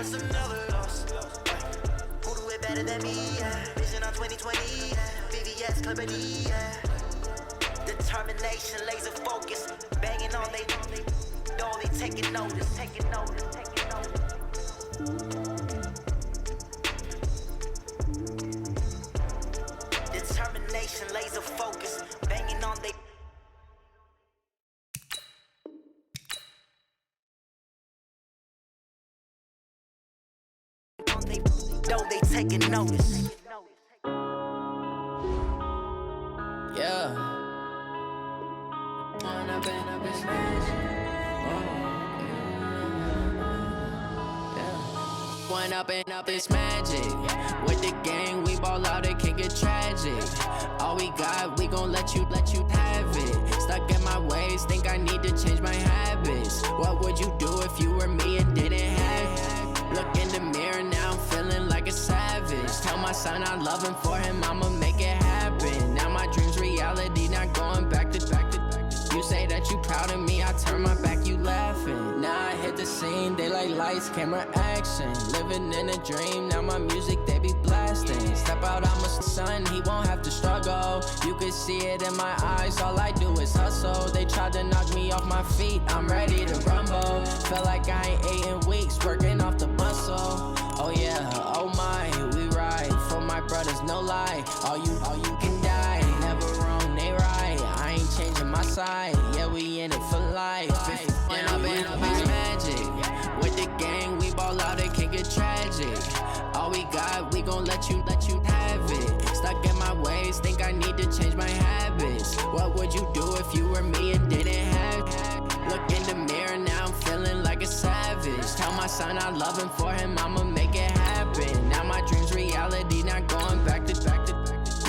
just another loss. Who do it better than me? Yeah. Vision on 2020. Yeah. VVS company. Yeah. Determination, laser focus, banging on they door, they taking notice. Determination, laser focus, banging on they door, they taking notice. Yeah. One up and up, it's magic. With the gang, we ball out, it can get tragic. All we got, we gon' let you have it. Stuck in my ways, think I need to change my habits. What would you do if you were me and didn't have it? Look in the mirror, now I'm feeling like a savage. Tell my son I love him, for him I'ma make it happen. Now my dream's reality, not going back to. You say that you proud of me, I turn my back, you laughing. Now I hit the scene, they like lights, camera, action. Living in a dream, now my music, they be blasting. Step out, I'm a son, he won't have to struggle. You can see it in my eyes, all I do is hustle. They tried to knock me off my feet, I'm ready to rumble. Felt like I ain't ate in weeks, working off the muscle. Oh yeah, oh my, we ride. For my brothers, no lie, all you can die. Never wrong, they right, I ain't changing my side. Yeah, we in it for life. When I'm in a bitch magic. With the gang, we ball out, it can get tragic. All we got, we gon' let you have it. Stuck in my ways, think I need to change my habits. What would you do if you were me and didn't have it? Look in the mirror, now I'm feeling like a savage. Tell my son I love him, for him I'ma make it happen. Now my dream's reality, not going back to.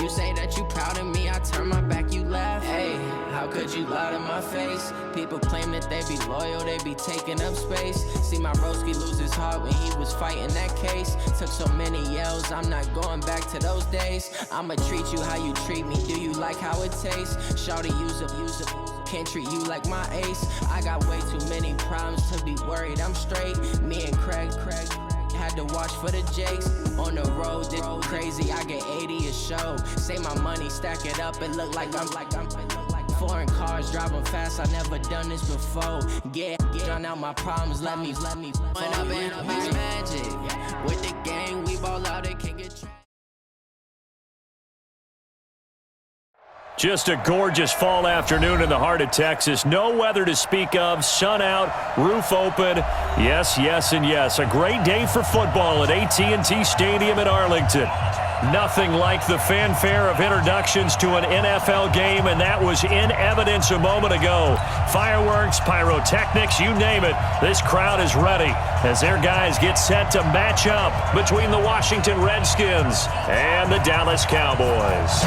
You say that you proud of me, I turn my back, you laugh. Hey, how could you lie to my face? People claim that they be loyal, they be taking up space. See my broski lose his heart when he was fighting that case. Took so many yells, I'm not going back to those days. I'ma treat you how you treat me, do you like how it tastes? Shawty, use up, can't treat you like my ace. I got way too many problems to be worried, I'm straight. Me and Craig had to watch for the Jakes. On the road, this crazy, I get 80 a show. Say my money, stack it up, it look like I'm foreign cars, driving fast, I never done this before. Yeah, drown out my problems, let me When up in a bitch magic. With the gang, we ball out, it can get Just a gorgeous fall afternoon in the heart of Texas. No weather to speak of. Sun out, roof open. Yes, yes, and yes. A great day for football at AT&T Stadium in Arlington. Nothing like the fanfare of introductions to an NFL game, and that was in evidence a moment ago. Fireworks, pyrotechnics, you name it. This crowd is ready as their guys get set to match up between the Washington Redskins and the Dallas Cowboys.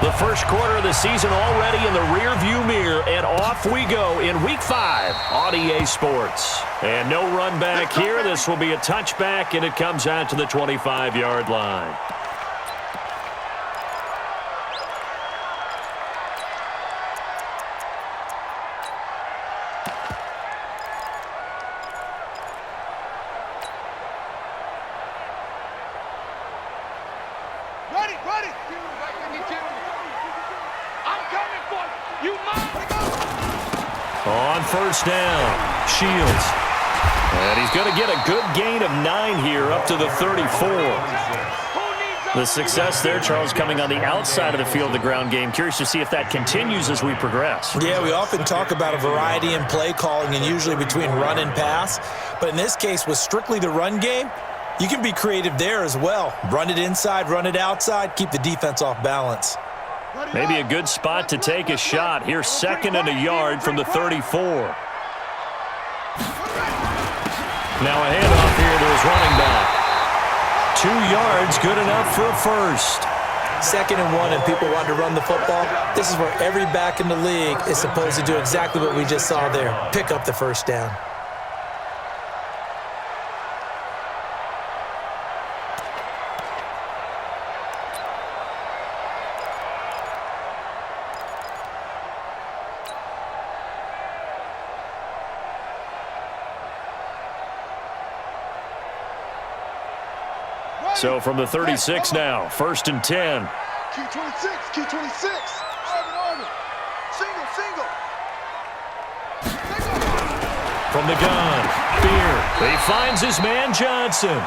The first quarter of the season already in the rearview mirror, and off we go in Week 5 on EA Sports. And no run back here. This will be a touchback, and it comes out to the 25-yard line. On first down, Shields. And he's going to get a good gain of 9 here up to the 34. The success there, Charles, coming on the outside of the field, the ground game. Curious to see if that continues as we progress. Yeah, we often talk about a variety in play calling and usually between run and pass. But in this case, with strictly the run game, you can be creative there as well. Run it inside, run it outside, keep the defense off balance. Maybe a good spot to take a shot. Here's 2nd and a yard from the 34. Now a handoff here to his running back. 2 yards, good enough for a first. 2nd and 1 and people want to run the football. This is where every back in the league is supposed to do exactly what we just saw there. Pick up the first down. So from the 36 now, 1st and 10. Key 26, key 26. Arvin. Single. From the gun, Beer. He finds his man Johnson.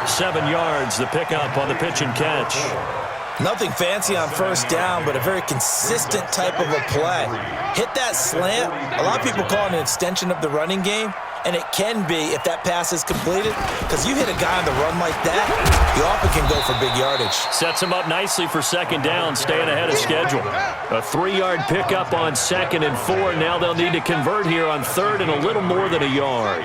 7 yards, the pickup on the pitch and catch. Nothing fancy on 1st down, but a very consistent type of a play. Hit that slant. A lot of people call it an extension of the running game, and it can be if that pass is completed, because you hit a guy on the run like that, you often can go for big yardage. Sets him up nicely for 2nd down, staying ahead of schedule. A 3-yard pickup on 2nd and 4. Now they'll need to convert here on 3rd and a little more than a yard.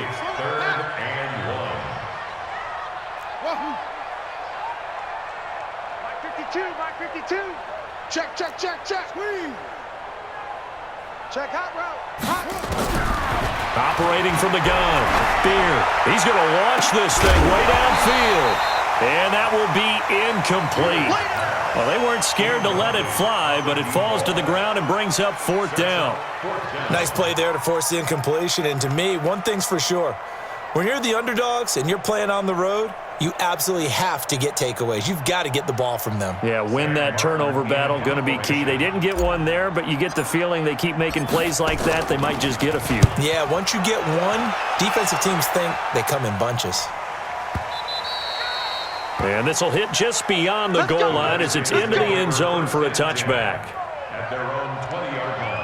Mike 52. Check. Squeeze. Check hot route. Operating from the gun, Beer. He's going to launch this thing way downfield. And that will be incomplete. Well, they weren't scared to let it fly, but it falls to the ground and brings up 4th down. Nice play there to force the incompletion. And to me, one thing's for sure. When you're the underdogs and you're playing on the road, you absolutely have to get takeaways. You've got to get the ball from them. Yeah, win that turnover battle, going to be key. They didn't get one there, but you get the feeling they keep making plays like that, they might just get a few. Yeah, once you get one, defensive teams think they come in bunches. And this will hit just beyond the goal line as it's into the end zone for a touchback. At their own 20-yard line.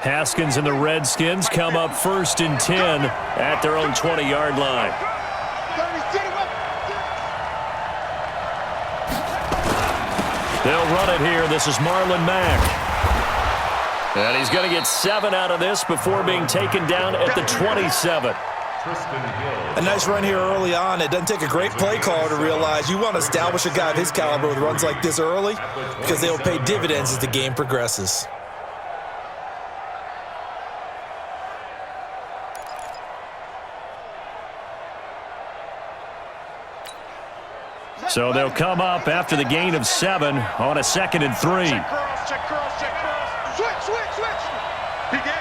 Haskins and the Redskins come up 1st and 10 at their own 20-yard line. They'll run it here. This is Marlon Mack. And he's going to get 7 out of this before being taken down at the 27. A nice run here early on. It doesn't take a great play caller to realize you want to establish a guy of his caliber with runs like this early because they will pay dividends as the game progresses. So they'll come up after the gain of 7 on a 2nd and 3. Check cross. Switch. Begin.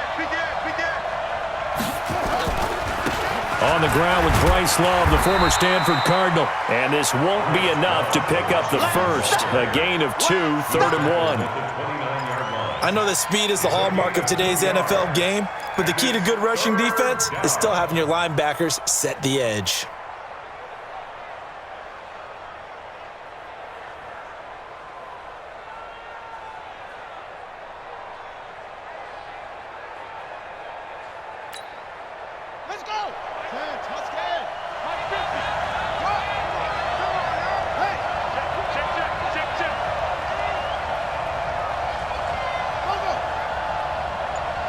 On the ground with Bryce Love, the former Stanford Cardinal. And this won't be enough to pick up the first. A gain of 2, 3rd and 1. I know that speed is the hallmark of today's NFL game, but the key to good rushing defense is still having your linebackers set the edge.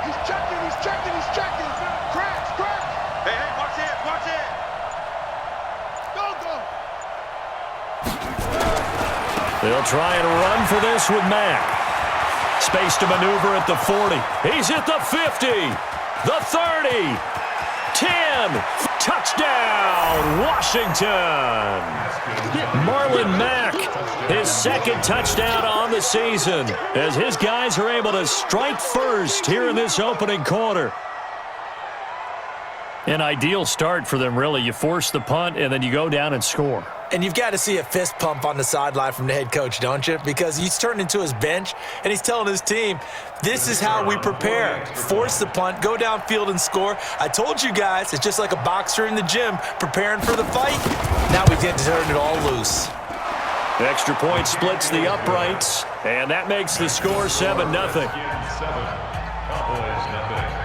He's checking. Cracks. Hey, watch it. Go. They'll try and run for this with Mack. Space to maneuver at the 40. He's at the 50. The 30. 10. Touchdown, Washington. Marlon Mack, his 2nd touchdown on the season as his guys are able to strike first here in this opening quarter. An ideal start for them, really. You force the punt, and then you go down and score. And you've got to see a fist pump on the sideline from the head coach, don't you? Because he's turned into his bench, and he's telling his team, this is how we prepare. Force the punt, go downfield and score. I told you guys, it's just like a boxer in the gym preparing for the fight. Now we get to turn it all loose. Extra point splits the uprights, and that makes the score 7-0. Cowboys nothing.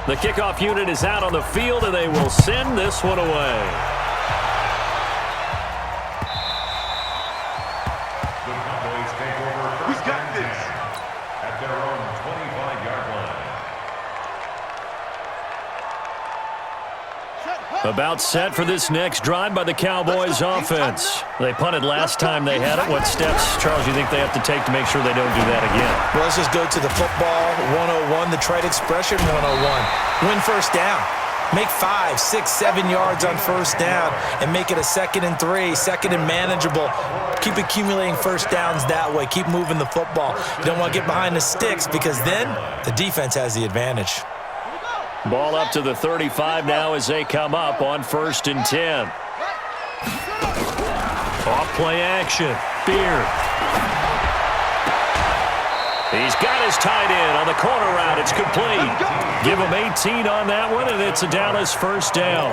The kickoff unit is out on the field, and they will send this one away. The Cowboys take over first and 10 at their own 25-yard line. Set. About set for this next drive by the Cowboys offense. They punted last time they had it. What steps, Charles, you think they have to take to make sure they don't do that again? Well, let's just go to the football 101, the trite expression 101. Win first down. Make 5, 6, 7 yards on first down and make it a 2nd and 3, 2nd and manageable. Keep accumulating first downs that way. Keep moving the football. You don't want to get behind the sticks because then the defense has the advantage. Ball up to the 35 now as they come up on 1st and 10. Off play action. Beard. He's got his tight end on the corner route. It's complete. Give him 18 on that one, and it's a Dallas first down.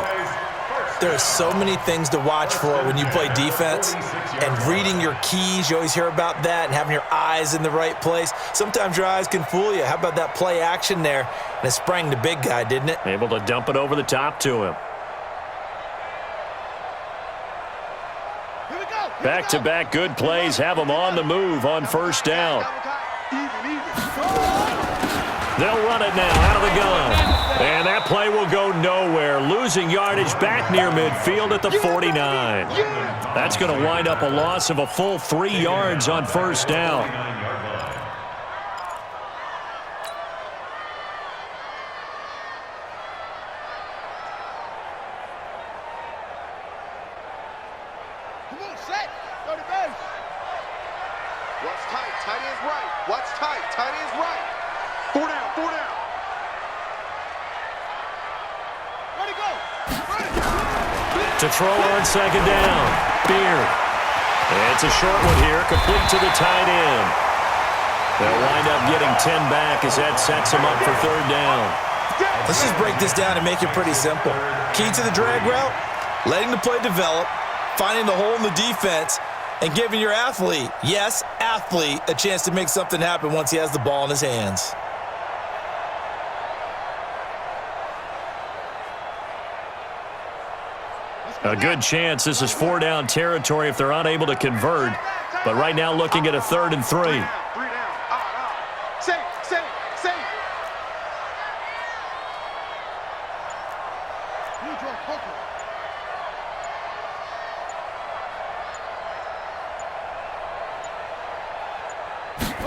There are so many things to watch for when you play defense, and reading your keys, you always hear about that, and having your eyes in the right place. Sometimes your eyes can fool you. How about that play action there? And it sprang the big guy, didn't it? Able to dump it over the top to him. Back-to-back good plays have him on the move on first down. They'll run it now out of the gun. And that play will go nowhere. Losing yardage back near midfield at the 49. That's going to wind up a loss of a full 3 yards on first down. Come on, set. Go to base. Watch tight. Tight end's right. Watch tight. Tight end's right. 4 down. 4 down. Ready, go. Ready. To throw on second down. Beard. It's a short one here, complete to the tight end. They'll wind up getting 10 back as that sets them up for 3rd down. Let's just break this down and make it pretty simple. Key to the drag route, letting the play develop, finding the hole in the defense, and giving your athlete, yes, athlete, a chance to make something happen once he has the ball in his hands. A good chance this is 4-down territory if they're unable to convert. But right now looking at a 3rd and 3. 3 down. Safe.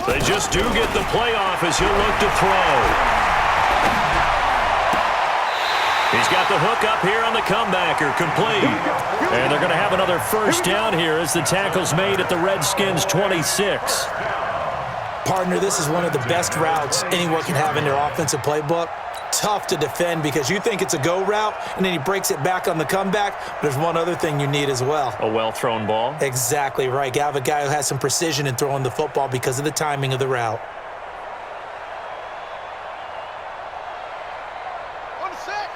They just do get the playoff as he'll look to throw. He's got the hook up here on the comebacker, complete. And they're going to have another first down here as the tackle's made at the Redskins' 26. Partner, this is one of the best routes anyone can have in their offensive playbook. Tough to defend because you think it's a go route, and then he breaks it back on the comeback. There's one other thing you need as well. A well-thrown ball. Exactly right. You have a guy who has some precision in throwing the football because of the timing of the route. On the set.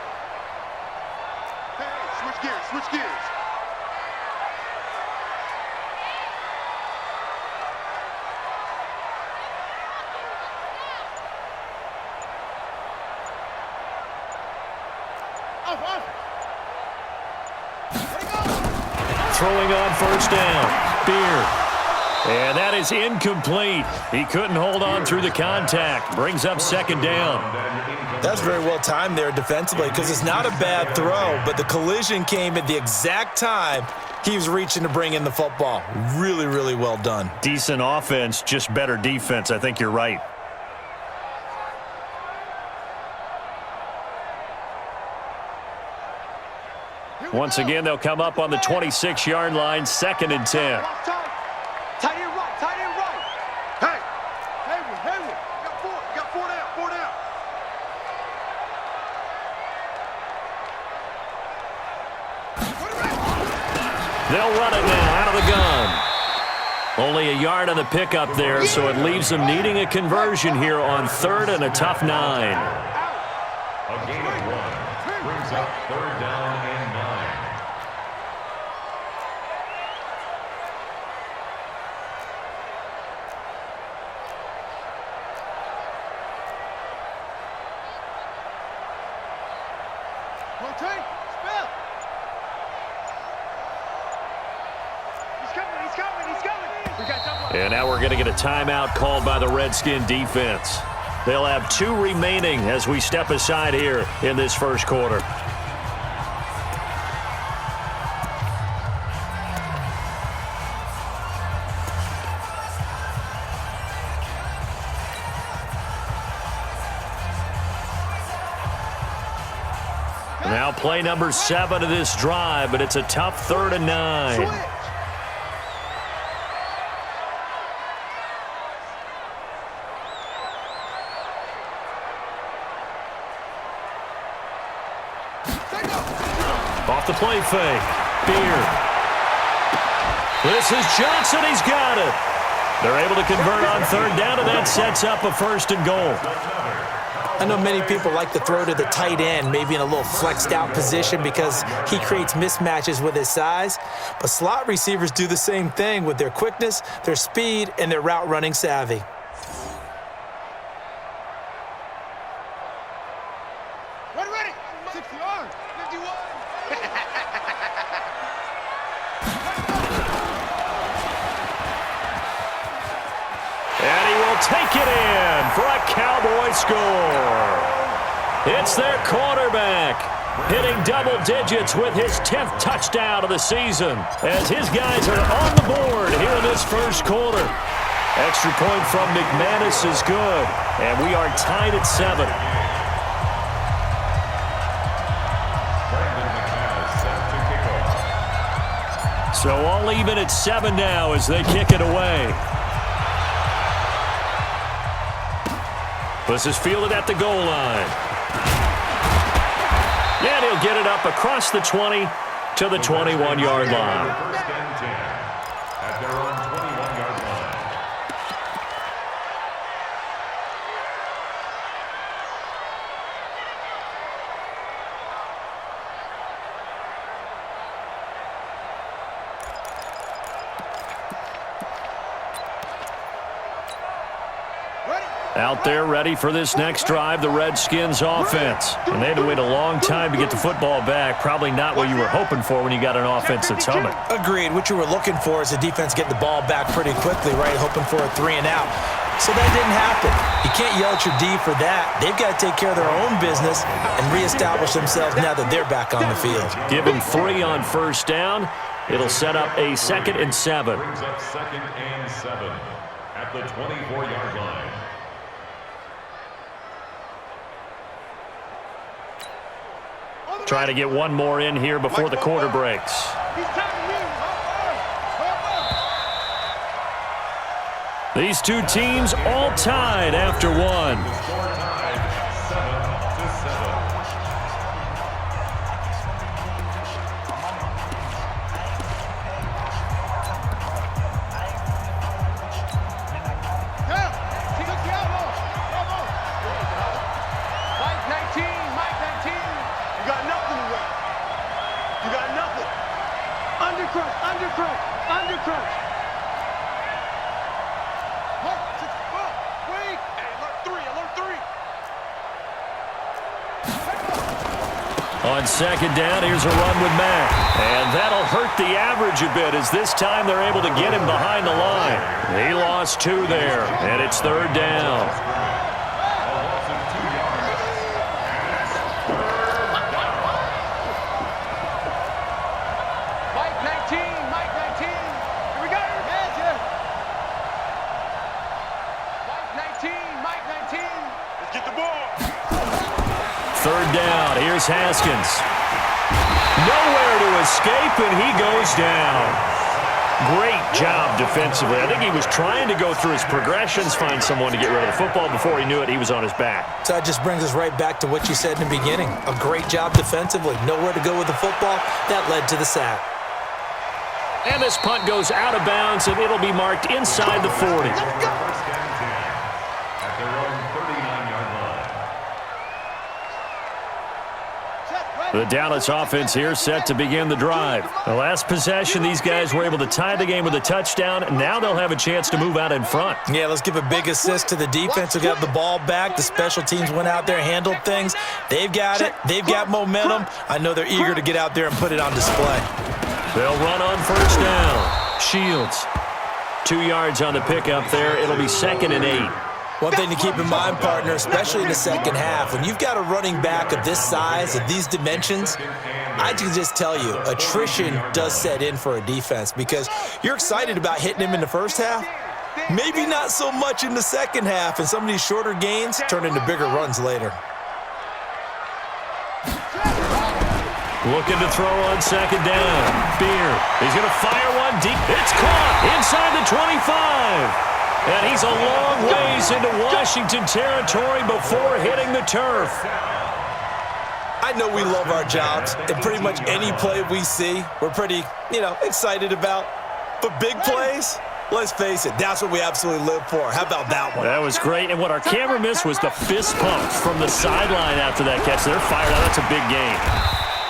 Hey, switch gears. Throwing on first down. Beard. And that is incomplete. He couldn't hold on through the contact. Brings up 2nd down. That's very well timed there defensively because it's not a bad throw, but the collision came at the exact time he was reaching to bring in the football. Really, really well done. Decent offense, just better defense. I think you're right. Once again, they'll come up on the 26-yard line, 2nd and 10. Tight end right. Hey. Hayward. You got 4 down. They'll run it now out of the gun. Only a yard on the pickup there, so it leaves them needing a conversion here on 3rd and a tough 9. A gain of 1 brings up 3rd down and 9. Rotate. Spell. He's coming. We got double. And now we're going to get a timeout called by the Redskin defense. They'll have 2 remaining as we step aside here in this first quarter. Now play number 7 of this drive, but it's a tough 3rd and 9. Switch. Off the play fake. Beard. This is Johnson. He's got it. They're able to convert on 3rd down, and that sets up a 1st and goal. I know many people like to throw to the tight end, maybe in a little flexed out position because he creates mismatches with his size. But slot receivers do the same thing with their quickness, their speed, and their route running savvy. Ready. 60 yards. 51. And he will take it in for a Cowboy score. It's their quarterback, hitting double digits with his 10th touchdown of the season, as his guys are on the board here in this 1st quarter. Extra point from McManus is good, and we are tied at 7. So all even at 7 now as they kick it away. This is fielded at the goal line. And he'll get it up across the 20 to the 21-yard line. First and 10 at their own 21-yard line. Out there ready for this next drive, the Redskins offense. And they had to wait a long time to get the football back. Probably not what you were hoping for when you got an offense that's humming. Agreed. What you were looking for is the defense getting the ball back pretty quickly, right? Hoping for a 3 and out. So that didn't happen. You can't yell at your D for that. They've got to take care of their own business and reestablish themselves now that they're back on the field. Give them 3 on 1st down. It'll set up a 2nd and 7. Brings up 2nd and 7 at the 24-yard line. Trying to get one more in here before the quarter breaks. These two teams all tied after 1. Score tied 7. On 2nd down, here's a run with Mack. And that'll hurt the average a bit as this time they're able to get him behind the line. He lost 2 there, and it's 3rd down. Mike 19. Here we go. Mike 19. Let's get the ball. 3rd down, here's Haskins. Nowhere to escape, and he goes down. Great job defensively. I think he was trying to go through his progressions, find someone to get rid of the football. Before he knew it, he was on his back. So that just brings us right back to what you said in the beginning. A great job defensively. Nowhere to go with the football. That led to the sack. And this punt goes out of bounds, and it'll be marked inside the 40. First and 10 at their own 39-yard line. The Dallas offense here set to begin the drive. The last possession, these guys were able to tie the game with a touchdown. Now they'll have a chance to move out in front. Yeah, let's give a big assist to the defense who got the ball back. The special teams went out there, handled things. They've got it. They've got momentum. I know they're eager to get out there and put it on display. They'll run on 1st down. Shields. 2 yards on the pickup there. It'll be 2nd and 8. One thing to keep in mind, partner, especially in the second half, when you've got a running back of this size, of these dimensions, I can just tell you, attrition does set in for a defense because you're excited about hitting him in the first half, maybe not so much in the second half, and some of these shorter gains turn into bigger runs later. Looking to throw on second down. Beer. He's going to fire one deep. It's caught inside the 25. And he's a long ways into Washington territory before hitting the turf. I know we love our jobs, and pretty much any play we see, we're pretty, excited about. But big plays, let's face it, that's what we absolutely live for. How about that one? That was great, and what our camera missed was the fist pumps from the sideline after that catch. They're fired out. That's a big game.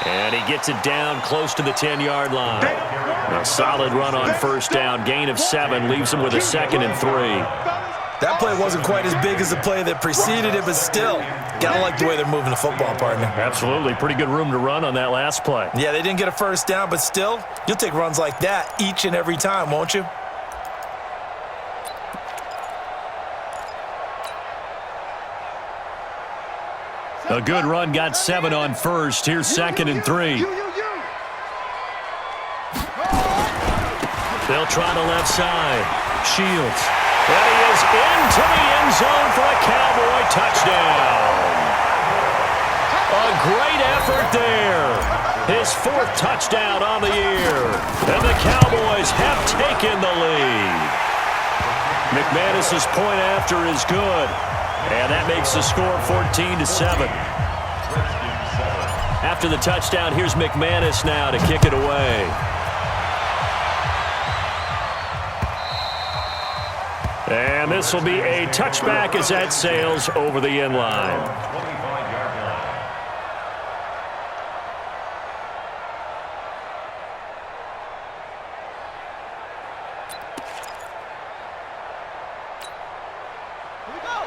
And he gets it down close to the 10-yard line. A solid run on first down. Gain of 7 leaves him with a 2nd and 3. That play wasn't quite as big as the play that preceded it, but still, gotta like the way they're moving the football, partner. Absolutely. Pretty good room to run on that last play. Yeah, they didn't get a first down, but still, you'll take runs like that each and every time, won't you? A good run, got 7 on first. Here's 2nd and 3. They'll try the left side. Shields. And he is into the end zone for a Cowboy touchdown. A great effort there. His 4th touchdown on the year. And the Cowboys have taken the lead. McManus's point after is good. And that makes the score 14-7. After the touchdown, here's McManus now to kick it away. And this will be a touchback as that sails over the end line.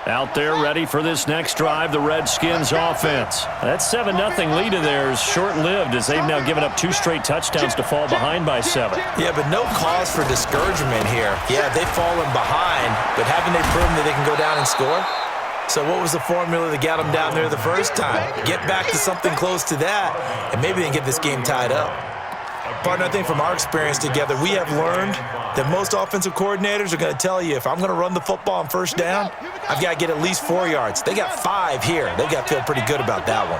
Out there ready for this next drive, the Redskins offense. That 7-0 lead of theirs short-lived as they've now given up 2 straight touchdowns to fall behind by 7. Yeah, but no cause for discouragement here. Yeah, they've fallen behind, but haven't they proven that they can go down and score? So what was the formula that got them down there the first time? Get back to something close to that, and maybe they can get this game tied up. Partner, I think from our experience together, we have learned that most offensive coordinators are going to tell you, if I'm going to run the football on first down, I've got to get at least 4 yards. They got 5 here. They've got to feel pretty good about that one.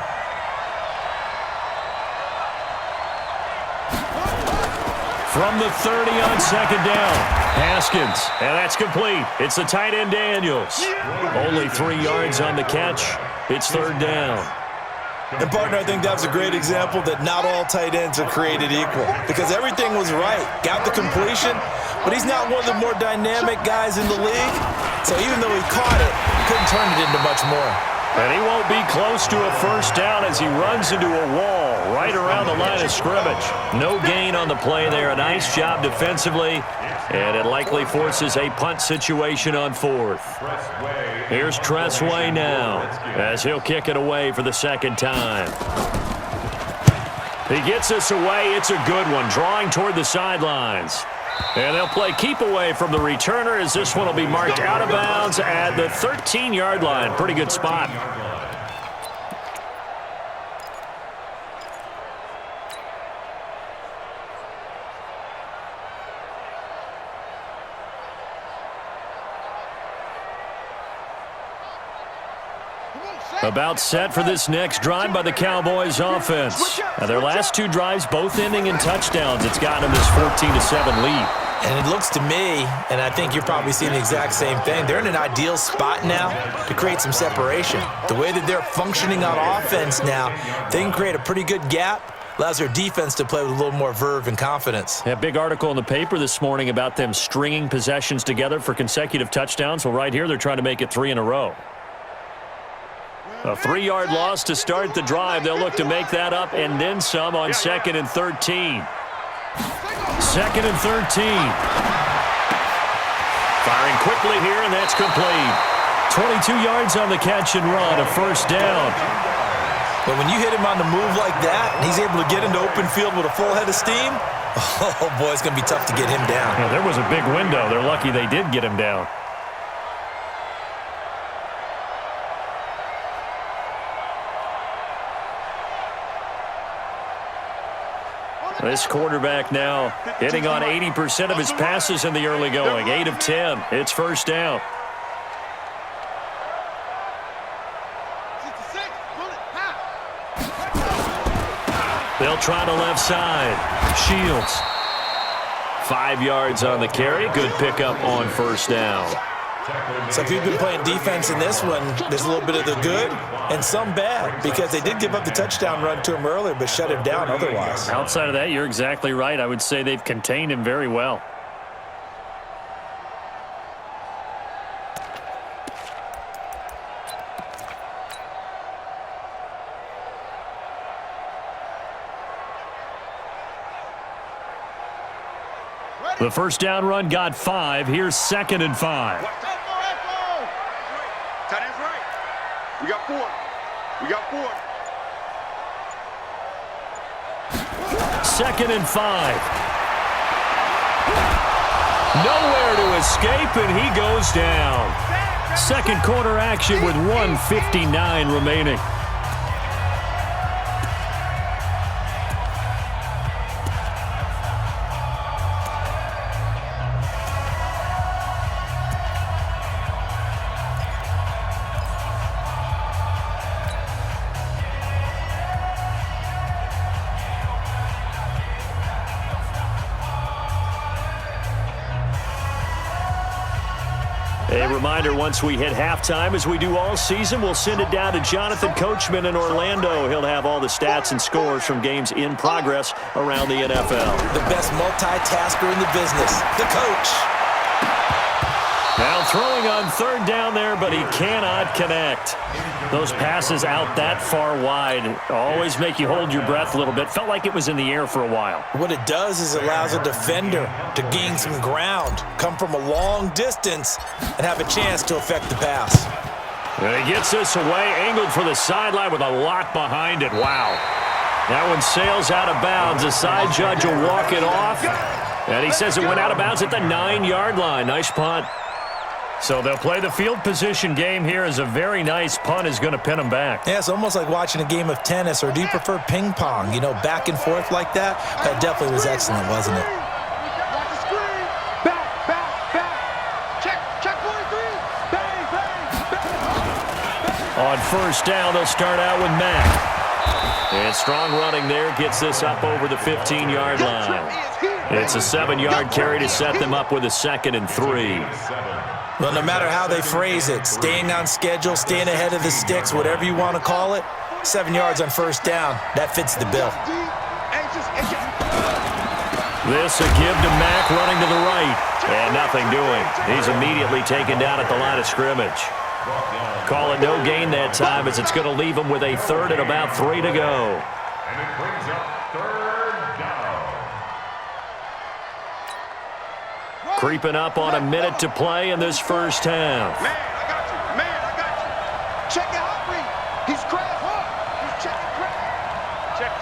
From the 30 on second down, Haskins, and that's complete. It's the tight end Daniels. Only 3 yards on the catch. It's 3rd down. And, partner, I think that was a great example that not all tight ends are created equal because everything was right. Got the completion, but he's not one of the more dynamic guys in the league. So even though he caught it, he couldn't turn it into much more. And he won't be close to a first down as he runs into a wall right around the line of scrimmage. No gain on the play there. A nice job defensively, and it likely forces a punt situation on 4th. Here's Tressway now as he'll kick it away for the 2nd time. He gets us away. It's a good one, drawing toward the sidelines. And they'll play keep away from the returner as this one will be marked out of bounds at the 13-yard line. Pretty good spot. About set for this next drive by the Cowboys offense. Now their last 2 drives both ending in touchdowns. It's gotten them this 14-7 lead. And it looks to me, and I think you're probably seeing the exact same thing, they're in an ideal spot now to create some separation. The way that they're functioning on offense now, they can create a pretty good gap. Allows their defense to play with a little more verve and confidence. A big article in the paper this morning about them stringing possessions together for consecutive touchdowns. Well, right here they're trying to make it 3 in a row. A 3-yard loss to start the drive. They'll look to make that up and then some on 2nd and 13. 2nd and 13. Firing quickly here, and that's complete. 22 yards on the catch and run, a first down. But when you hit him on the move like that, and he's able to get into open field with a full head of steam, oh boy, it's going to be tough to get him down. Yeah, there was a big window. They're lucky they did get him down. This quarterback now hitting on 80% of his passes in the early going. 8 of 10. It's first down. They'll try to left side. Shields. 5 yards on the carry. Good pickup on first down. So if you've been playing defense in this one, there's a little bit of the good and some bad, because they did give up the touchdown run to him earlier but shut him down otherwise. Outside of that, you're exactly right. I would say they've contained him very well. The first down run got 5. Here's 2nd and 5. Tight end's right. We got 4. We got 4. 2nd and 5. Nowhere to escape, and he goes down. Second quarter action with 1:59 remaining. A reminder, once we hit halftime, as we do all season, we'll send it down to Jonathan Coachman in Orlando. He'll have all the stats and scores from games in progress around the NFL. The best multitasker in the business, the coach. Now throwing on third down there, but he cannot connect. Those passes out that far wide always make you hold your breath a little bit. Felt like it was in the air for a while. What it does is it allows a defender to gain some ground, come from a long distance, and have a chance to affect the pass. And he gets this away, angled for the sideline with a lock behind it. Wow. That one sails out of bounds. The side judge will walk it off. And he says it went out of bounds at the 9-yard line. Nice punt. So they'll play the field position game here as a very nice punt is going to pin them back. Yeah, it's almost like watching a game of tennis, or do you prefer ping pong? You know, back and forth like that? That definitely was excellent, wasn't it? Watch the screen. Back. Check 43. Bang, bang. On first down, they'll start out with Mack. And strong running there, gets this up over the 15-yard line. It's a 7-yard carry to set them up with a 2nd and 3. Well, no matter how they phrase it, staying on schedule, staying ahead of the sticks, whatever you want to call it, 7 yards on first down, that fits the bill. This a give to Mack running to the right. And nothing doing. He's immediately taken down at the line of scrimmage. Call it no gain that time, as it's going to leave him with a 3rd and about 3 to go. And it brings up 3rd down. Creeping up on a minute to play in this first half. Man, I got you. Check it out, Reed. He's cracked. He's checking crack. Check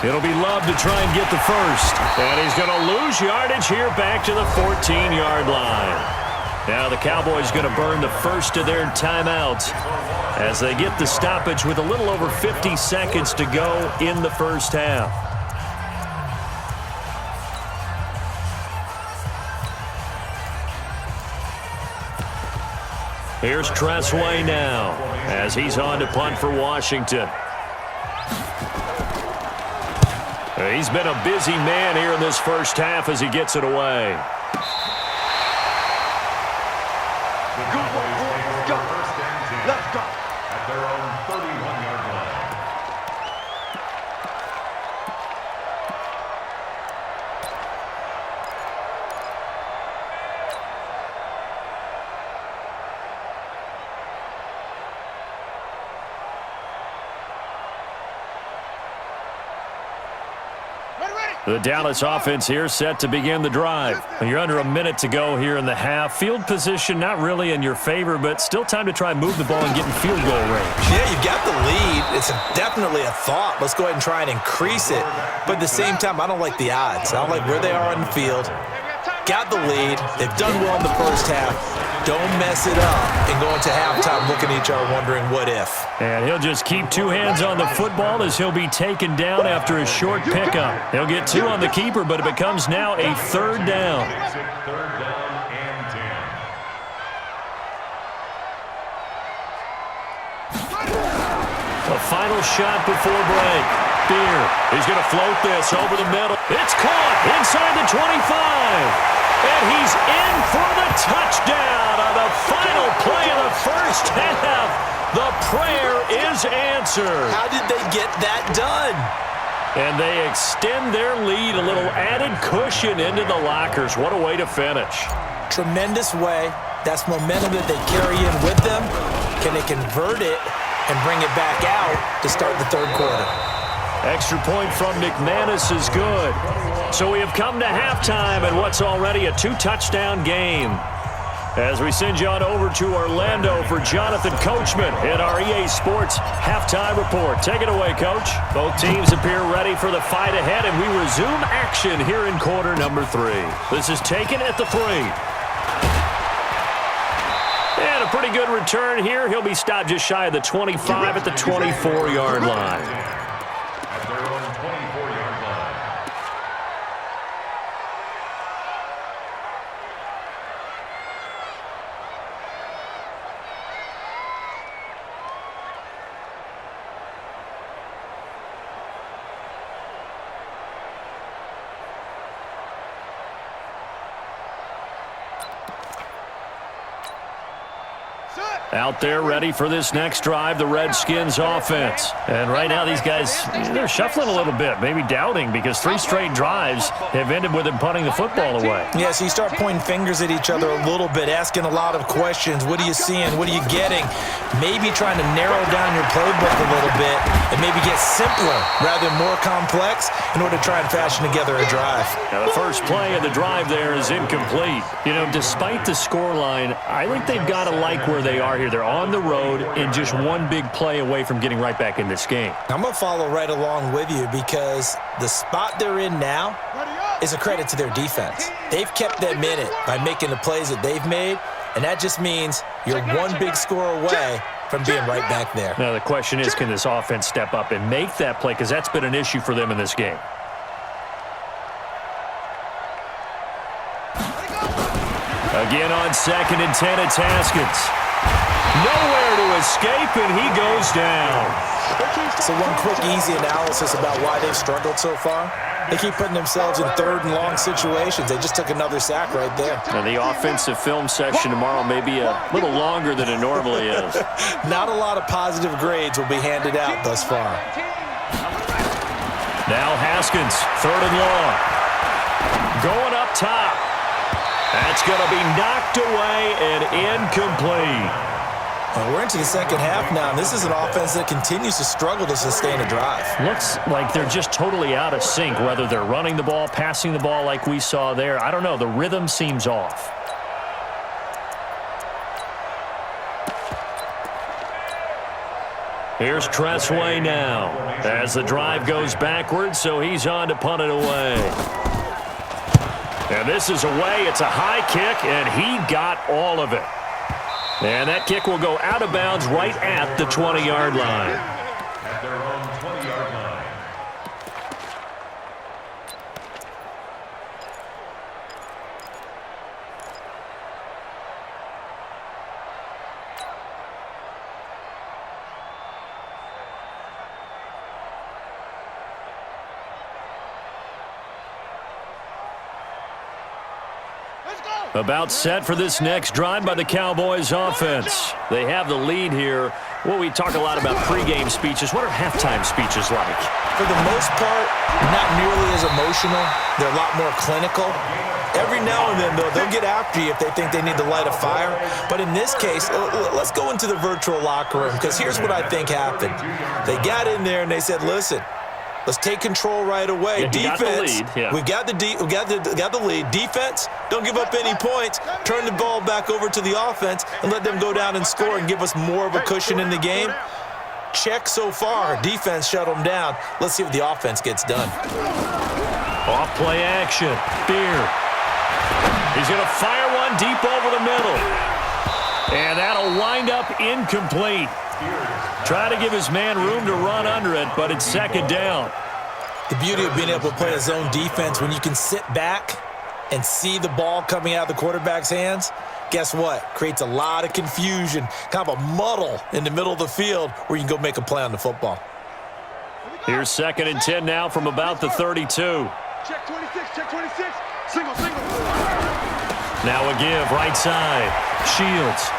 50. It'll be Love to try and get the first. And he's going to lose yardage here back to the 14-yard line. Now the Cowboys going to burn the first of their timeouts as they get the stoppage with a little over 50 seconds to go in the first half. Here's Tressway now as he's on to punt for Washington. He's been a busy man here in this first half as he gets it away. Let's go. At their own 31-yard line. The Dallas offense here set to begin the drive. You're under a minute to go here in the half. Field position not really in your favor, but still time to try and move the ball and get in field goal range. Yeah, you got the lead. It's definitely a thought. Let's go ahead and try and increase it. But at the same time, I don't like the odds. I don't like where they are on the field. Got the lead. They've done well in the first half. Don't mess it up and go into halftime looking at each other wondering what if. And he'll just keep 2 hands on the football as he'll be taken down after a short pickup. He'll get 2 on the keeper, but it becomes now a 3rd down. Makes it 3rd down and 10. A final shot before break. Beer, he's going to float this over the middle. It's caught inside the 25. And he's in for the touchdown on the final play of the first half. The prayer is answered. How did they get that done? And they extend their lead, a little added cushion into the lockers. What a way to finish. Tremendous way. That's momentum that they carry in with them. Can they convert it and bring it back out to start the third quarter? Extra point from McManus is good. So we have come to halftime in what's already a 2-touchdown game. As we send you on over to Orlando for Jonathan Coachman in our EA Sports Halftime Report. Take it away, Coach. Both teams appear ready for the fight ahead, and we resume action here in quarter number 3. This is taken at the 3. And a pretty good return here. He'll be stopped just shy of the 25 at the 24-yard line. At their own 24-yard line. Out there ready for this next drive, the Redskins offense. And right now these guys, they're shuffling a little bit, maybe doubting, because 3 straight drives have ended with them punting the football away. Yeah, so you start pointing fingers at each other a little bit, asking a lot of questions. What are you seeing? What are you getting? Maybe trying to narrow down your playbook a little bit and maybe get simpler rather than more complex in order to try and fashion together a drive. Now the first play of the drive there is incomplete. You know, despite the scoreline, I think they've got to like where they are here. They're on the road and just one big play away from getting right back in this game. I'm going to follow right along with you because the spot they're in now is a credit to their defense. They've kept them in it by making the plays that they've made, and that just means you're one big score away from being right back there. Now the question is, can this offense step up and make that play? Because that's been an issue for them in this game. Again on 2nd and 10, it's Haskins. Nowhere to escape, and he goes down. So one quick, easy analysis about why they've struggled so far. They keep putting themselves in 3rd and long situations. They just took another sack right there. Now the offensive film session tomorrow may be a little longer than it normally is. Not a lot of positive grades will be handed out thus far. Now Haskins, 3rd and long. Going up top. That's going to be knocked away and incomplete. Well, we're into the second half now, and this is an offense that continues to struggle to sustain a drive. Looks like they're just totally out of sync, whether they're running the ball, passing the ball like we saw there. I don't know. The rhythm seems off. Here's Tressway now as the drive goes backwards, so he's on to punt it away. And this is away. It's a high kick, and he got all of it. And that kick will go out of bounds right at the 20-yard line. At their own 20-yard line. About set for this next drive by the Cowboys offense. They have the lead here. Well, we talk a lot about pregame speeches. What are halftime speeches like? For the most part, not nearly as emotional. They're a lot more clinical. Every now and then, though, they'll get after you if they think they need to light a fire. But in this case, let's go into the virtual locker room, because here's what I think happened. They got in there and they said, listen, let's take control right away. Yeah, defense, we got the lead. Defense, don't give up any points. Turn the ball back over to the offense and let them go down and score and give us more of a cushion in the game. Check so far. Defense shut them down. Let's see what the offense gets done. Off play action. Beer. He's going to fire one deep over the middle. And that'll wind up incomplete. Try to give his man room to run under it, but it's 2nd down. The beauty of being able to play a zone defense when you can sit back and see the ball coming out of the quarterback's hands, Guess what? Creates a lot of confusion, kind of a muddle in the middle of the field where you can go make a play on the football. Here's 2nd and 10 now from about the 32. Check 26, check 26. Single. Now a give, right side. Shields.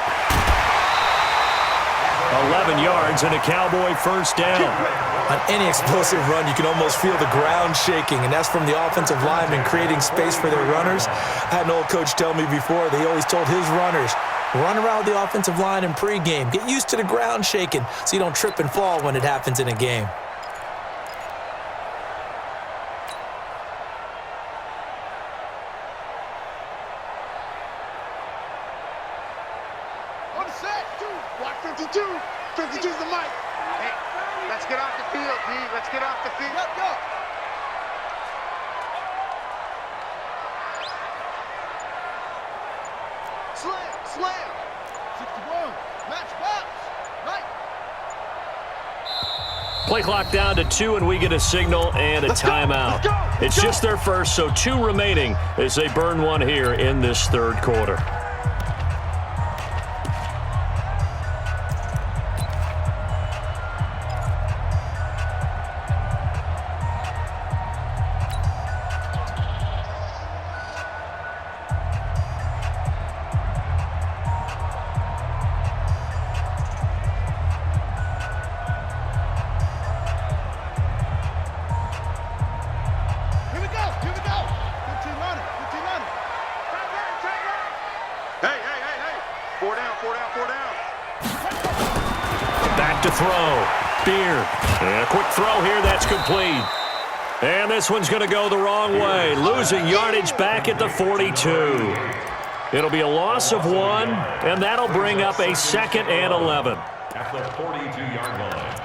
11 yards and a Cowboy first down. On any explosive run, you can almost feel the ground shaking, and that's from the offensive linemen creating space for their runners. I had an old coach tell me before, they always told his runners, run around the offensive line in pregame. Get used to the ground shaking so you don't trip and fall when it happens in a game. On the set. Block 52. 52's the mic. Hey, let's get off the field, D. Let's get off the field. Go. Slam. 61. Match box. Right. Play clock down to 2, and we get a signal and a timeout. It's just their first, so 2 remaining as they burn one here in this 3rd quarter. Here we go. 15 running. Hey. 4 down. Back to throw. Beard. And a quick throw here. That's complete. And this one's going to go the wrong way. Losing yardage back at the 42. It'll be a loss of 1, and that'll bring up a 2nd and 11. At the 42-yard line.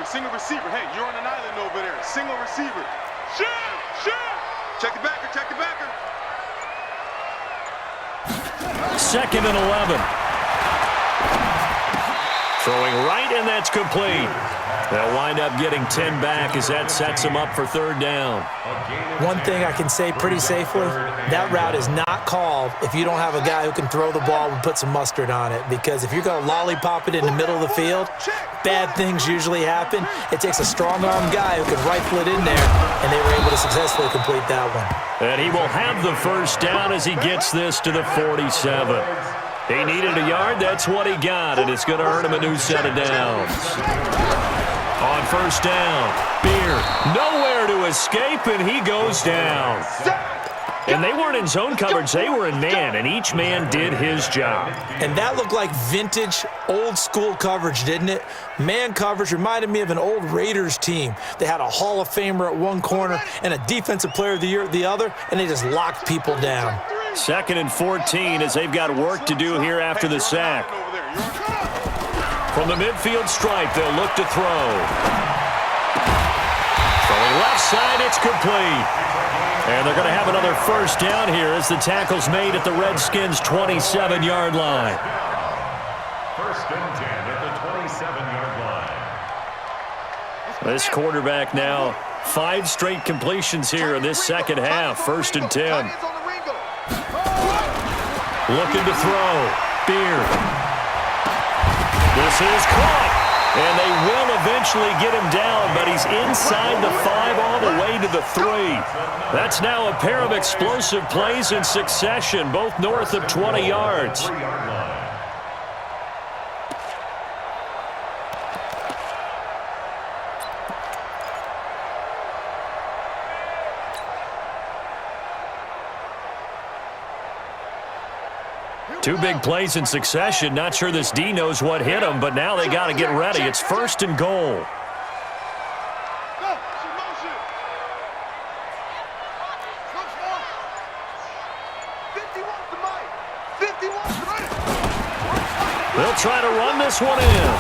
Single receiver. Hey, you're on an island over there. Single receiver. Shit. Check the backer. 2nd and 11. Throwing right, and that's complete. They'll wind up getting 10 back as that sets them up for 3rd down. One thing I can say pretty safely, that route is not called if you don't have a guy who can throw the ball and put some mustard on it. Because if you're going to lollipop it in the middle of the field, bad things usually happen. It takes a strong-arm guy who can rifle it in there, and they were able to successfully complete that one. And he will have the first down as he gets this to the 47. He needed a yard. That's what he got, and it's going to earn him a new set of downs. On first down, Beard nowhere to escape, and he goes down. And they weren't in zone coverage. They were in man, and each man did his job. And that looked like vintage, old-school coverage, didn't it? Man coverage reminded me of an old Raiders team. They had a Hall of Famer at one corner and a Defensive Player of the Year at the other, and they just locked people down. 2nd and 14 as they've got work to do here after the sack. From the midfield stripe, they'll look to throw. Throwing left side, it's complete. And they're going to have another first down here as the tackle's made at the Redskins' 27-yard line. 1st and 10 at the 27-yard line. This quarterback now, 5 straight completions here in this second half. 1st and 10. Looking to throw. Beard. This is caught. And they will eventually get him down, but he's inside the 5 all the way to the 3. That's now a pair of explosive plays in succession, both north of 20 yards. Two big plays in succession. Not sure this D knows what hit him, but now they got to get ready. It's 1st and goal. They'll try to run this one in.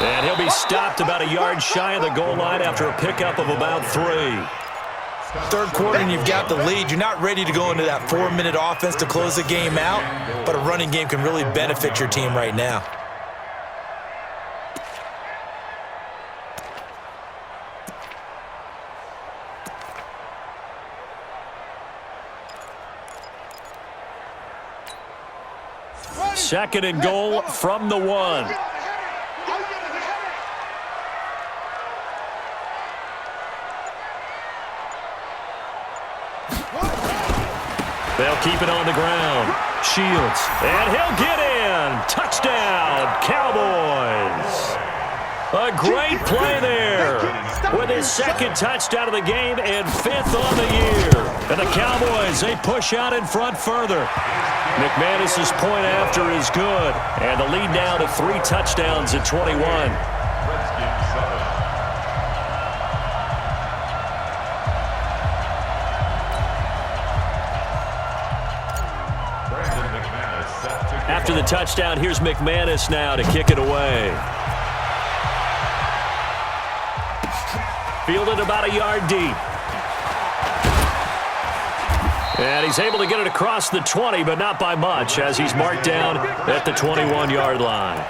And he'll be stopped about a yard shy of the goal line after a pickup of about 3. Third quarter and you've got the lead. You're not ready to go into that 4-minute offense to close the game out, but a running game can really benefit your team right now. Second and goal from the 1. They'll keep it on the ground. Shields, and he'll get in. Touchdown, Cowboys. A great play there with his second touchdown of the game and 5th on the year. And the Cowboys, they push out in front further. McManus's point after is good, and the lead now to 3 touchdowns at 21. After the touchdown, here's McManus now to kick it away. Fielded about a yard deep. And he's able to get it across the 20, but not by much, as he's marked down at the 21-yard line.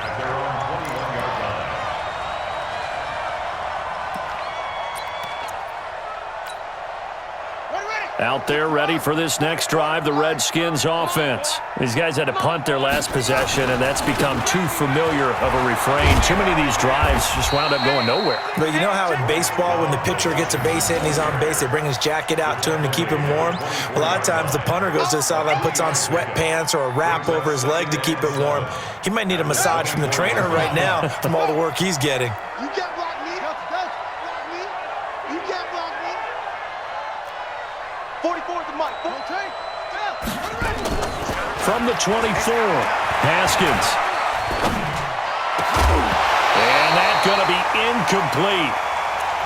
Out there ready for this next drive, the Redskins offense. These guys had to punt their last possession, and that's become too familiar of a refrain. Too many of these drives just wound up going nowhere. But you know how in baseball, when the pitcher gets a base hit and he's on base, they bring his jacket out to him to keep him warm? A lot of times the punter goes to the sideline, puts on sweatpants or a wrap over his leg to keep it warm. He might need a massage from the trainer right now from all the work he's getting. You can't block me. Block me. You can't block me. 44 at the mic. From the 24, Haskins. And that's going to be incomplete.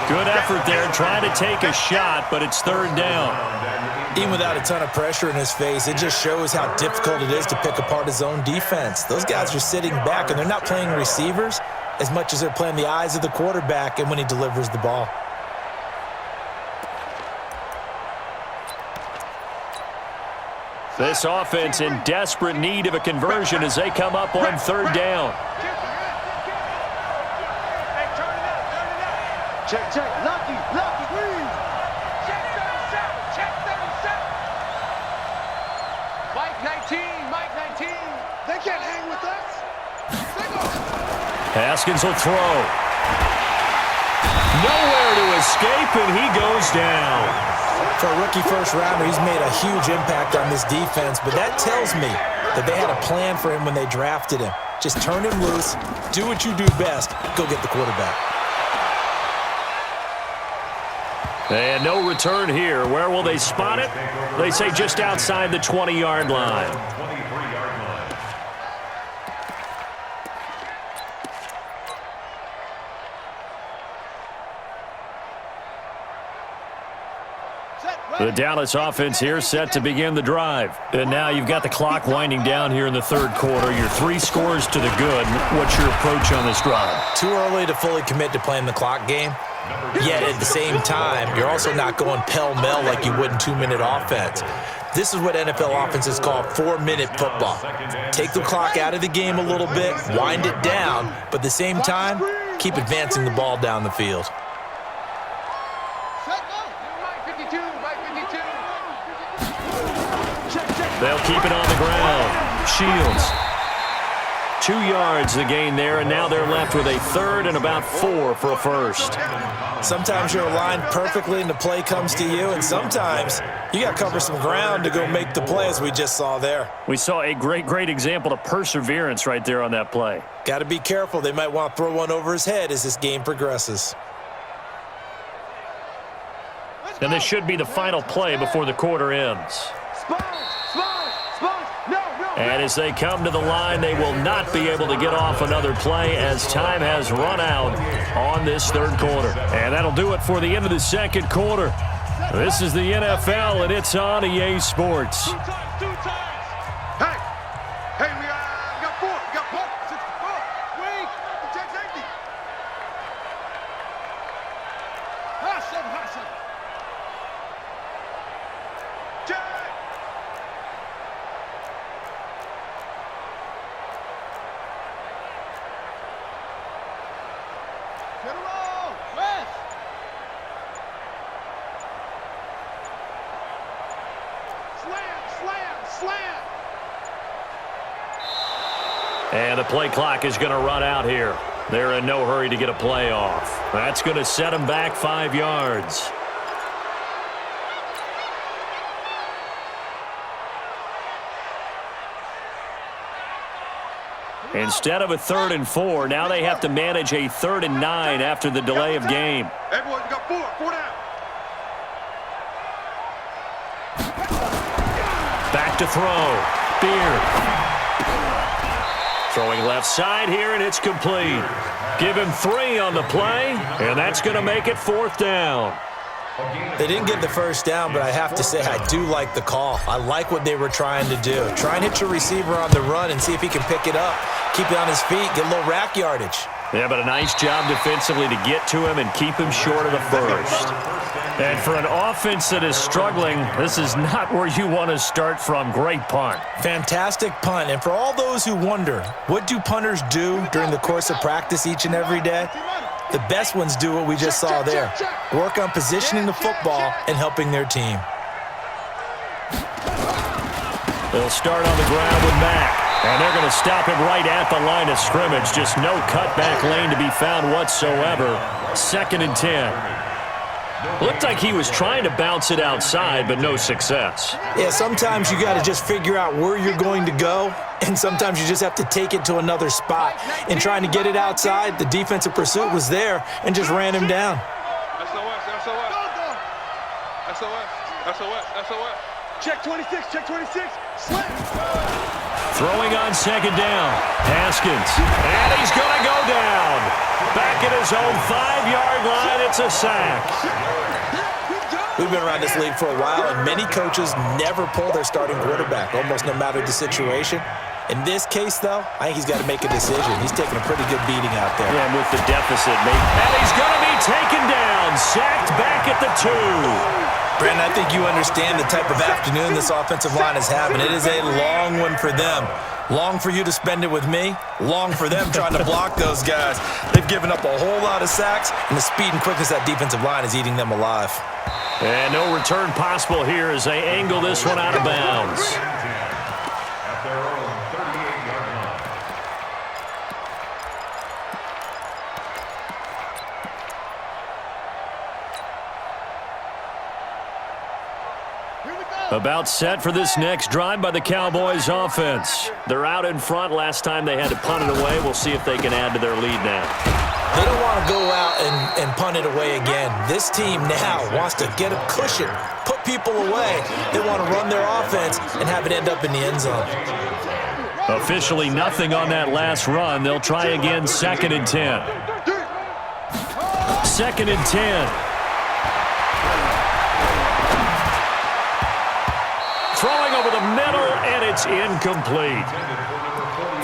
Good effort there, trying to take a shot, but it's 3rd down. Even without a ton of pressure in his face, it just shows how difficult it is to pick apart his own defense. Those guys are sitting back, and they're not playing receivers as much as they're playing the eyes of the quarterback and when he delivers the ball. This offense in desperate need of a conversion as they come up on 3rd down. Check. Lucky. Check 37. Mike 19. They can't hang with us. Haskins will throw. Nowhere to escape, and he goes down. For a rookie first-rounder, he's made a huge impact on this defense, but that tells me that they had a plan for him when they drafted him. Just turn him loose, do what you do best, go get the quarterback. And no return here. Where will they spot it? They say just outside the 20-yard line. The Dallas offense here set to begin the drive. And now you've got the clock winding down here in the 3rd quarter. You're 3 scores to the good. What's your approach on this drive? Too early to fully commit to playing the clock game. Yet at the same time, you're also not going pell-mell like you would in 2-minute offense. This is what NFL offenses call 4-minute football. Take the clock out of the game a little bit, wind it down, but at the same time, keep advancing the ball down the field. They'll keep it on the ground. Shields. 2 yards the gain there, and now they're left with a 3rd and about 4 for a first. Sometimes you're aligned perfectly and the play comes to you, and sometimes you got to cover some ground to go make the play, as we just saw there. We saw a great example of perseverance right there on that play. Got to be careful. They might want to throw one over his head as this game progresses. And this should be the final play before the quarter ends. And as they come to the line, they will not be able to get off another play as time has run out on this 3rd quarter. And that'll do it for the end of the 2nd quarter. This is the NFL, and it's on EA Sports. Hey, we got 4. We got 4. 6, 4. Wait, the check safety. High 7. And the play clock is going to run out here. They're in no hurry to get a play off. That's going to set them back 5 yards. Instead of a 3rd and 4, now they have to manage a 3rd and 9 after the delay of game. Hey, boys, we got 4 down. Back to throw. Beard. Throwing left side here, and it's complete. Give him 3 on the play, and that's going to make it 4th down. They didn't get the first down, but I have to say I do like the call. I like what they were trying to do. Try and hit your receiver on the run and see if he can pick it up. Keep it on his feet, get a little rack yardage. Yeah, but a nice job defensively to get to him and keep him short of the first. And for an offense that is struggling, this is not where you want to start from. Great punt. Fantastic punt. And for all those who wonder, what do punters do during the course of practice each and every day? The best ones do what we just saw there. Work on positioning the football and helping their team. They'll start on the ground with Mack. And they're going to stop him right at the line of scrimmage. Just no cutback lane to be found whatsoever. 2nd and 10. Looked like he was trying to bounce it outside, but no success. Yeah, sometimes you got to just figure out where you're going to go, and sometimes you just have to take it to another spot. In trying to get it outside, the defensive pursuit was there and just ran him down. SOS. Check 26, check 26. Slam. Throwing on 2nd down. Haskins. And he's going to go down. Back at his own 5-yard line. It's a sack. We've been around this league for a while, and many coaches never pull their starting quarterback, almost no matter the situation. In this case, though, I think he's got to make a decision. He's taking a pretty good beating out there. Yeah, and with the deficit, and he's going to be taken down. Sacked back at the 2. Brandon, I think you understand the type of afternoon this offensive line is having. It is a long one for them. Long for you to spend it with me. Long for them trying to block those guys. They've given up a whole lot of sacks, and the speed and quickness of that defensive line is eating them alive. And no return possible here as they angle this one out of bounds. At their own 38-yard line. About set for this next drive by the Cowboys offense. They're out in front. Last time they had to punt it away. We'll see if they can add to their lead now. They don't want to go out and punt it away again. This team now wants to get a cushion, put people away. They want to run their offense and have it end up in the end zone. Officially nothing on that last run. They'll try again 2nd and 10. 2nd and 10. Throwing over the middle, and it's incomplete.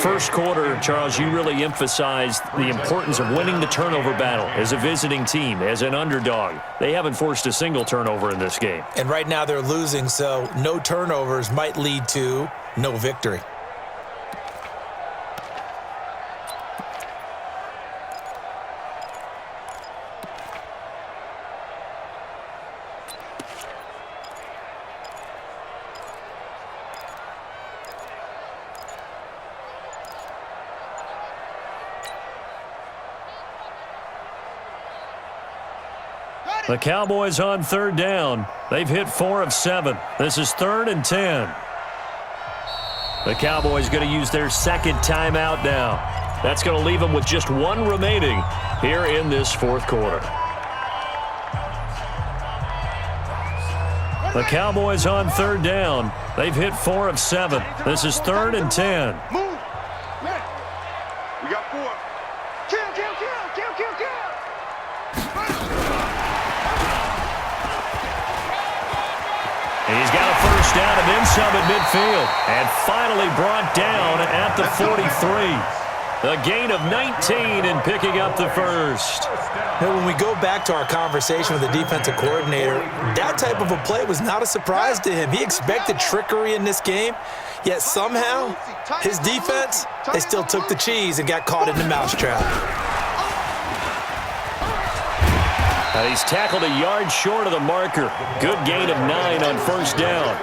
First quarter, Charles, you really emphasized the importance of winning the turnover battle as a visiting team, as an underdog. They haven't forced a single turnover in this game. And right now they're losing, so no turnovers might lead to no victory. The Cowboys on 3rd down. They've hit 4 of 7. This is 3rd and 10. The Cowboys going to use their 2nd timeout now. That's going to leave them with just 1 remaining here in this 4th quarter. The Cowboys on 3rd down. They've hit 4 of 7. This is 3rd and 10. Move. We got 4. Kill. He's got a first down and then some at midfield. And finally brought down at the 43. A gain of 19 and picking up the first. Now, when we go back to our conversation with the defensive coordinator, that type of a play was not a surprise to him. He expected trickery in this game, yet somehow his defense, they still took the cheese and got caught in the mousetrap. And he's tackled a yard short of the marker. Good gain of 9 on first down.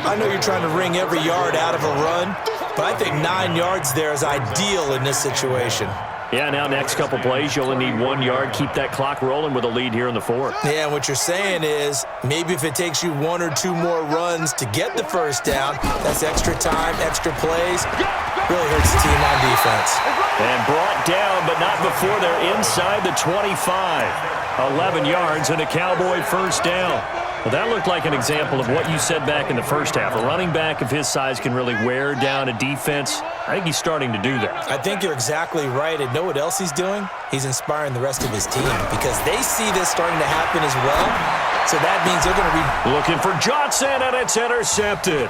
I know you're trying to wring every yard out of a run, but I think 9 yards there is ideal in this situation. Yeah, now next couple plays, you only need 1 yard. Keep that clock rolling with a lead here in the fourth. Yeah, and what you're saying is maybe if it takes you 1 or 2 more runs to get the first down, that's extra time, extra plays. Really hurts the team on defense. And brought down, but not before they're inside the 25. 11 yards and a Cowboy first down. Well, that looked like an example of what you said back in the first half. A running back of his size can really wear down a defense. I think he's starting to do that. I think you're exactly right. And know what else he's doing? He's inspiring the rest of his team because they see this starting to happen as well. So that means they're going to be looking for Johnson, and it's intercepted.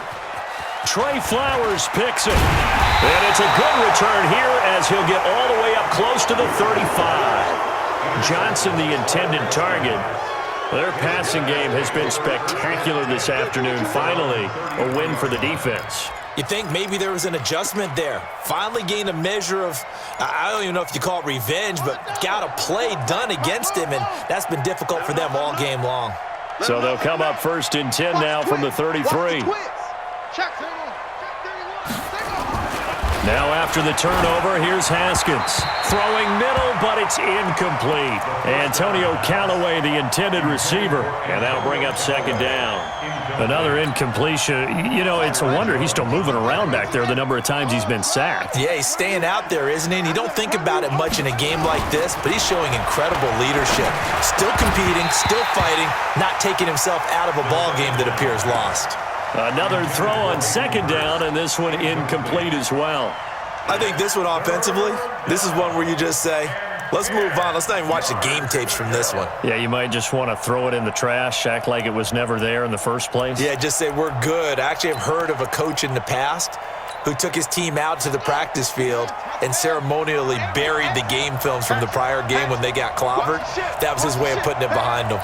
Trey Flowers picks it. And it's a good return here as he'll get all the way up close to the 35. Johnson, the intended target. Their passing game has been spectacular this afternoon. Finally, a win for the defense. You think maybe there was an adjustment there. Finally gained a measure of, I don't even know if you call it revenge, but got a play done against him, and that's been difficult for them all game long. So they'll come up first and 10 now from the 33. Now after the turnover, here's Haskins. Throwing middle, but it's incomplete. Antonio Callaway, the intended receiver. And that'll bring up second down. Another incompletion. You know, it's a wonder he's still moving around back there the number of times he's been sacked. Yeah, he's staying out there, isn't he? And you don't think about it much in a game like this, but he's showing incredible leadership. Still competing, still fighting, not taking himself out of a ball game that appears lost. Another throw on second down, and this one incomplete as well. I think this one offensively, this is one where you just say, let's move on. Let's not even watch the game tapes from this one. Yeah, you might just want to throw it in the trash, act like it was never there in the first place. Yeah, just say we're good. I actually have heard of a coach in the past who took his team out to the practice field and ceremonially buried the game films from the prior game when they got clobbered. That was his way of putting it behind them.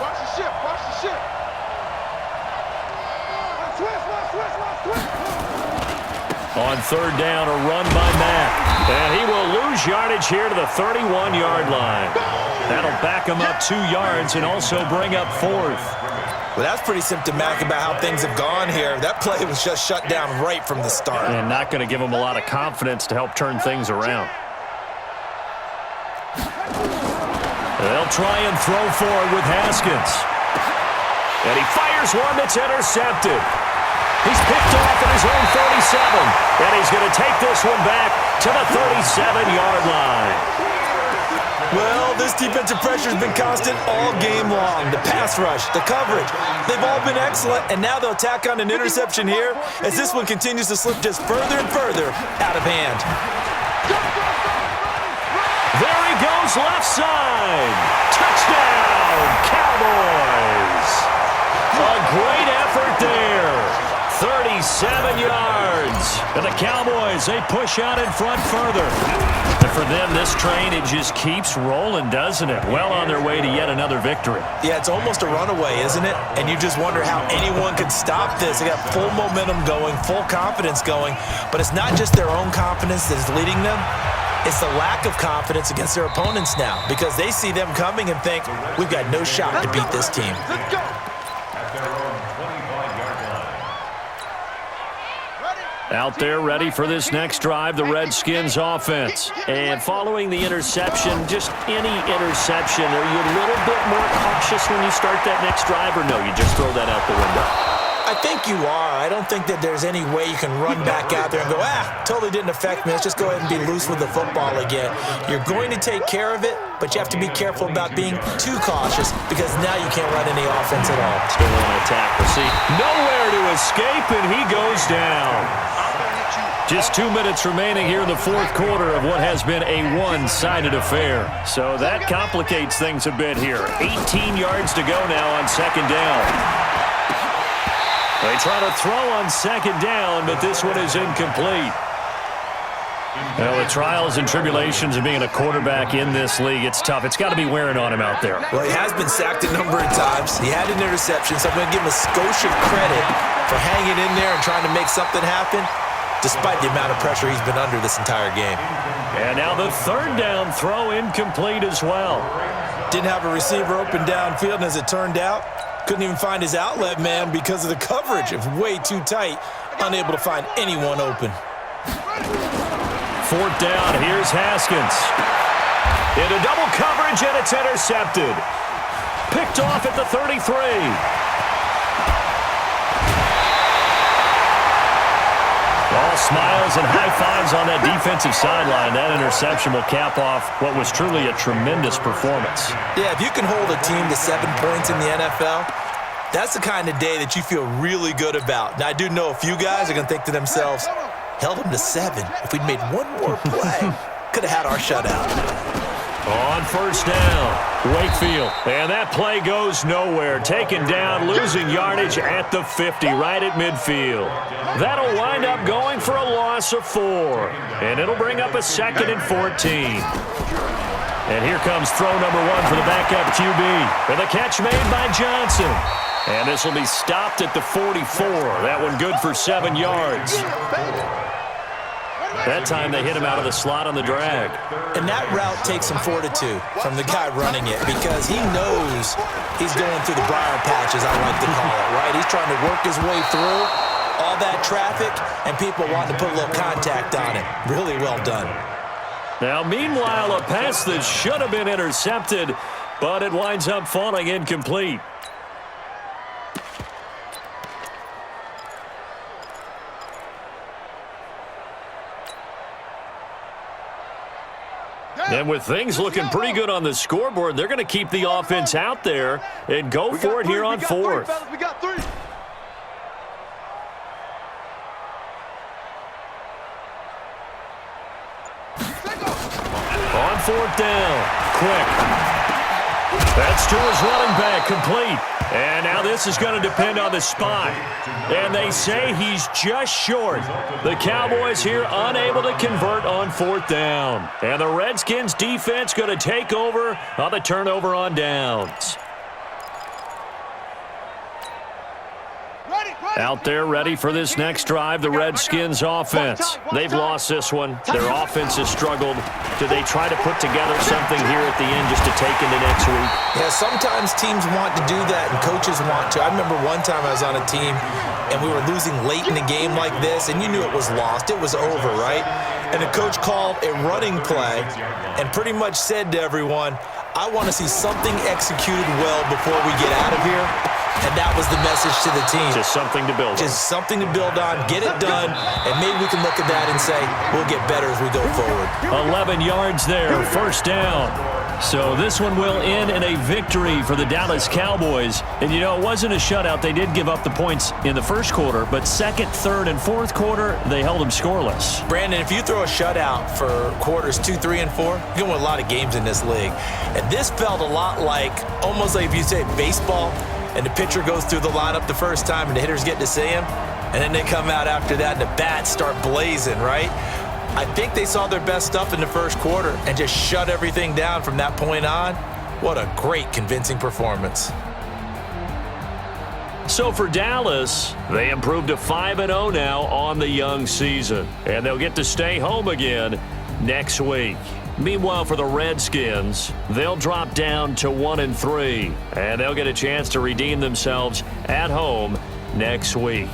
On third down, a run by Matt. And he will lose yardage here to the 31-yard line. That'll back him up 2 yards and also bring up fourth. Well, that's pretty symptomatic about how things have gone here. That play was just shut down right from the start. And not going to give him a lot of confidence to help turn things around. They'll try and throw forward with Haskins. And he fires one that's intercepted. He's picked off at his own 37, and he's going to take this one back to the 37-yard line. Well, this defensive pressure has been constant all game long. The pass rush, the coverage, they've all been excellent, and now they'll tack on an interception here as this one continues to slip just further and further out of hand. There he goes, left side. Touchdown, Cowboys. A great effort there. 37 yards. And the Cowboys, they push out in front further. And for them, this train, it just keeps rolling, doesn't it? Well on their way to yet another victory. Yeah, it's almost a runaway, isn't it? And you just wonder how anyone could stop this. They got full momentum going, full confidence going. But it's not just their own confidence that's leading them. It's the lack of confidence against their opponents now because they see them coming and think, we've got no shot to beat this team. Let's go. Out there ready for this next drive, the Redskins offense. And following the interception, just any interception, are you a little bit more cautious when you start that next drive, or no, you just throw that out the window? I think you are. I don't think that there's any way you can run back out there and go, totally didn't affect me. Let's just go ahead and be loose with the football again. You're going to take care of it, but you have to be careful about being too cautious because now you can't run any offense at all. Still want to attack. We'll see. Nowhere to escape, and he goes down. Just 2 minutes remaining here in the fourth quarter of what has been a one-sided affair. So that complicates things a bit here. 18 yards to go now on second down. They try to throw on second down, but this one is incomplete. Well, the trials and tribulations of being a quarterback in this league, it's tough. It's got to be wearing on him out there. Well, he has been sacked a number of times. He had an interception, so I'm going to give him a skosh of credit for hanging in there and trying to make something happen, despite the amount of pressure he's been under this entire game. And now the third down throw incomplete as well. Didn't have a receiver open downfield, and as it turned out, couldn't even find his outlet man because of the coverage. It was way too tight, unable to find anyone open. Fourth down, here's Haskins. Into double coverage, and it's intercepted. Picked off at the 33. All smiles and high fives on that defensive sideline. That interception will cap off what was truly a tremendous performance. Yeah, if you can hold a team to 7 points in the NFL, that's the kind of day that you feel really good about. Now, I do know a few guys are going to think to themselves, held them to 7. If we'd made one more play, could have had our shutout. On first down, Wakefield. And that play goes nowhere. Taken down, losing yardage at the 50, right at midfield. That'll wind up going for a loss of 4. And it'll bring up a 2nd and 14. And here comes throw number 1 for the backup QB. And the catch made by Johnson. And this will be stopped at the 44. That one good for 7 yards. That time they hit him out of the slot on the drag. And that route takes some fortitude from the guy running it because he knows he's going through the briar patch, as I like to call it, right? He's trying to work his way through all that traffic, and people want to put a little contact on him. Really well done. Now, meanwhile, a pass that should have been intercepted, but it winds up falling incomplete. And with things looking pretty good on the scoreboard, they're going to keep the offense out there and go for it here on 4th. We got 3. On 4th down, quick. That's to his running back, complete. And now this is going to depend on the spot. And they say he's just short. The Cowboys here unable to convert on 4th down. And the Redskins defense going to take over on the turnover on downs. Out there ready for this next drive, the Redskins offense. They've lost this one. Their offense has struggled. Do they try to put together something here at the end just to take into next week? Yeah, sometimes teams want to do that and coaches want to. I remember one time I was on a team and we were losing late in a game like this and you knew it was lost. It was over, right? And the coach called a running play and pretty much said to everyone, I want to see something executed well before we get out of here. And that was the message to the team. Just something to build on. Just something to build on, get it done, and maybe we can look at that and say, we'll get better as we go forward. 11 yards there, first down. So this one will end in a victory for the Dallas Cowboys. And, you know, it wasn't a shutout. They did give up the points in the first quarter, but second, third, and fourth quarter, they held them scoreless. Brandon, if you throw a shutout for quarters 2, 3, and 4, you're going to win a lot of games in this league. And this felt a lot like, almost like if you say baseball, and the pitcher goes through the lineup the first time and the hitters get to see him, and then they come out after that and the bats start blazing, right? I think they saw their best stuff in the first quarter and just shut everything down from that point on. What a great, convincing performance. So for Dallas, they improved to 5-0 now on the young season, and they'll get to stay home again next week. Meanwhile, for the Redskins, they'll drop down to 1-3, and they'll get a chance to redeem themselves at home next week.